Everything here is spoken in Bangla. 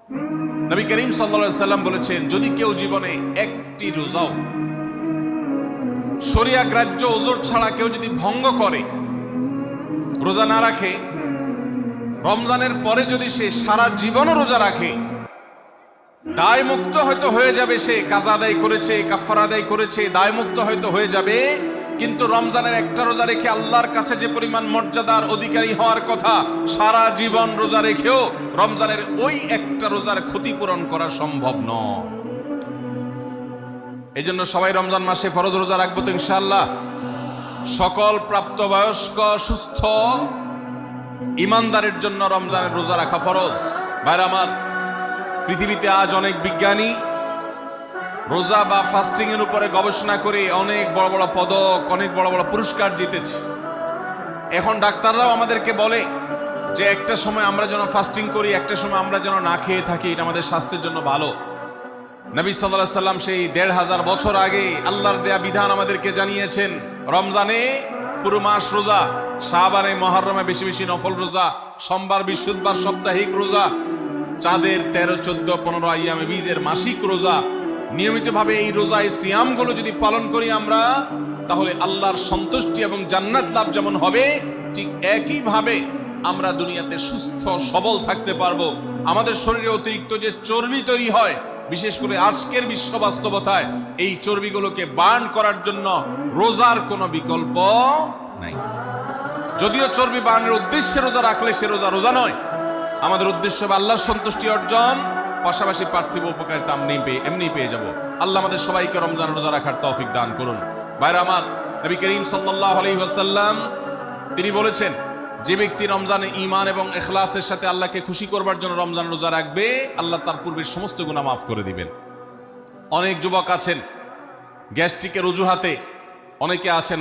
নবী করিম সাল্লাল্লাহু আলাইহি সাল্লাম বলেছেন, যদি কেউ জীবনে একটি রোজাও শরিয়া গ্রাহ্য ওজর ছাড়া কেউ যদি ভঙ্গ করে, রোজা না রাখে, রমজানের পরে যদি সে সারা জীবনও রোজা রাখে, দায় মুক্ত হয়তো হয়ে যাবে, সে কাজা আদায় করেছে, কাফারা আদায় করেছে, দায় মুক্ত হয়তো হয়ে যাবে, কিন্তু রমজানের একটা রোজা রেখে আল্লাহর কাছে যে পরিমাণ মর্যাদার অধিকারী হওয়ার কথা, সারা জীবন রোজা রেখেও রমজানের ওই একটা রোজার ক্ষতিপূরণ করা সম্ভব নয়। এই জন্য সবাই রমজান মাসে ফরজ রোজা রাখবো তো ইনশাআল্লাহ। সকল প্রাপ্তবয়স্ক সুস্থ ইমানদারের জন্য রমজানের রোজা রাখা ফরজ। ভাইরা আমার, পৃথিবীতে আজ অনেক বিজ্ঞানী রোজা বা ফাস্টিং এর উপরে গবেষণা করে অনেক বড় বড় পদক, অনেক বড় বড় পুরস্কার জিতেছে। এখন ডাক্তাররাও আমাদেরকে বলে যে একটা সময় আমরা যেন ফাস্টিং করি, একটা সময় আমরা যেন না খেয়ে থাকি, এটা আমাদের স্বাস্থ্যের জন্য ভালো। নবী সাল্লাল্লাহু আলাইহি সাল্লাম সেই ১৫০০ বছর আগে আল্লাহর দেয়া বিধান আমাদেরকে জানিয়েছেন। রমজানে পুরো মাস রোজা, শাবানে মুহররমে বেশি বেশি নফল রোজা, সোমবার বৃহস্পতিবার সাপ্তাহিক রোজা, চাঁদের ১৩, ১৪, ১৫ আইয়ামে বীজের মাসিক রোজা। নিয়মিতভাবে এই রোজায় সিয়ামগুলো যদি পালন করি আমরা, তাহলে আল্লাহর সন্তুষ্টি এবং জান্নাত লাভ যেমন হবে, ঠিক একইভাবে আমরা দুনিয়াতে সুস্থ সবল থাকতে পারবো। আমাদের শরীরে অতিরিক্ত যে চর্বি তৈরি হয়, বিশেষ করে আজকের বিশ্ব বাস্তবতায়, এই চর্বিগুলোকে বার্ন করার জন্য রোজার কোনো বিকল্প নাই। যদিও চর্বি বার্নের উদ্দেশ্যে রোজা রাখলে সে রোজা রোজা নয়। আমাদের উদ্দেশ্য হবে আল্লাহর সন্তুষ্টি অর্জন, পাশাপাশি পার্থিব উপকারিতা এমনি পেয়ে যাব। আল্লাহ আমাদের সবাইকে রমজান রোজা রাখার তৌফিক দান করুন। ভাইরা আমার, নবী করিম সাল্লাল্লাহু আলাইহি ওয়াসাল্লাম তিনি বলেছেন, যে ব্যক্তি রমজানে ঈমান এবং ইখলাসের সাথে আল্লাহকে খুশি করবার জন্য রমজান রোজা রাখবে, আল্লাহ তার পূর্বের সমস্ত গুনাহ মাফ করে দিবেন। অনেক যুবক আছেন গ্যাস্ট্রিকের অজুহাতে, অনেকে আছেন